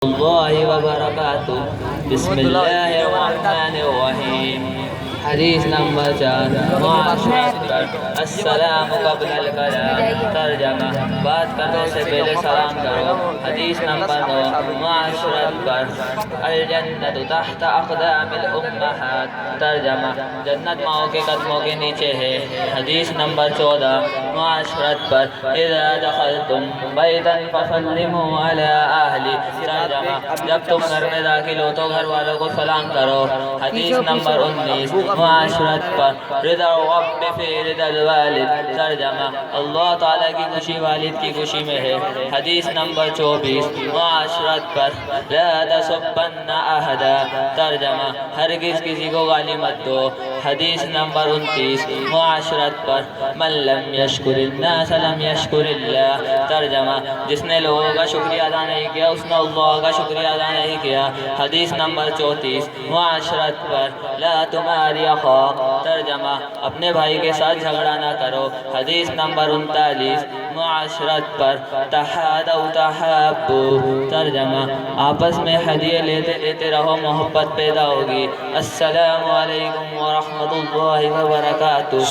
الله وبركاته. بسم الله الرحمن الرحیم. حدیث نمبر 4 معاشرت پر السلام قبل الکلام. ترجمہ بات کرنے سے پہلے سلام کرو. حدیث نمبر 9 معاشرت پر الجنت تحت اقدام الامہات. ترجمہ جنت ماؤں کے قدموں کے نیچے ہے. حدیث نمبر 14 معاشرت پر اذا دخلتم بیتا فسلموا علی اہلی. ترجمہ جب تم گھر میں داخل ہو تو گھر والوں کو سلام کرو. حدیث نمبر 19 معاشرت پر رضا الرب فی رضا الوالد. ترجمہ اللہ تعالیٰ کی خوشی والد کی خوشی میں ہے. حدیث نمبر 24 معاشرت پر لا تسبن احدا. ترجمہ ہرگز کسی کو گالی مت دو. حدیث نمبر 29 معاشرت پر من لم یشکر الناس لم یشکر اللہ. ترجمہ جس نے لوگوں کا شکریہ ادا نہیں کیا اس نے اللہ کا شکریہ ادا نہیں کیا. حدیث نمبر 34 معاشرت پر لا تماری اخاک. ترجمہ اپنے بھائی کے ساتھ جھگڑا نہ کرو. حدیث نمبر 39 معاشرت پر تحادوا تحابوا. ترجمہ آپس میں ہدیے لیتے لیتے رہو محبت پیدا ہوگی. السلام علیکم ورحمۃ اللہ وبرکاتہ.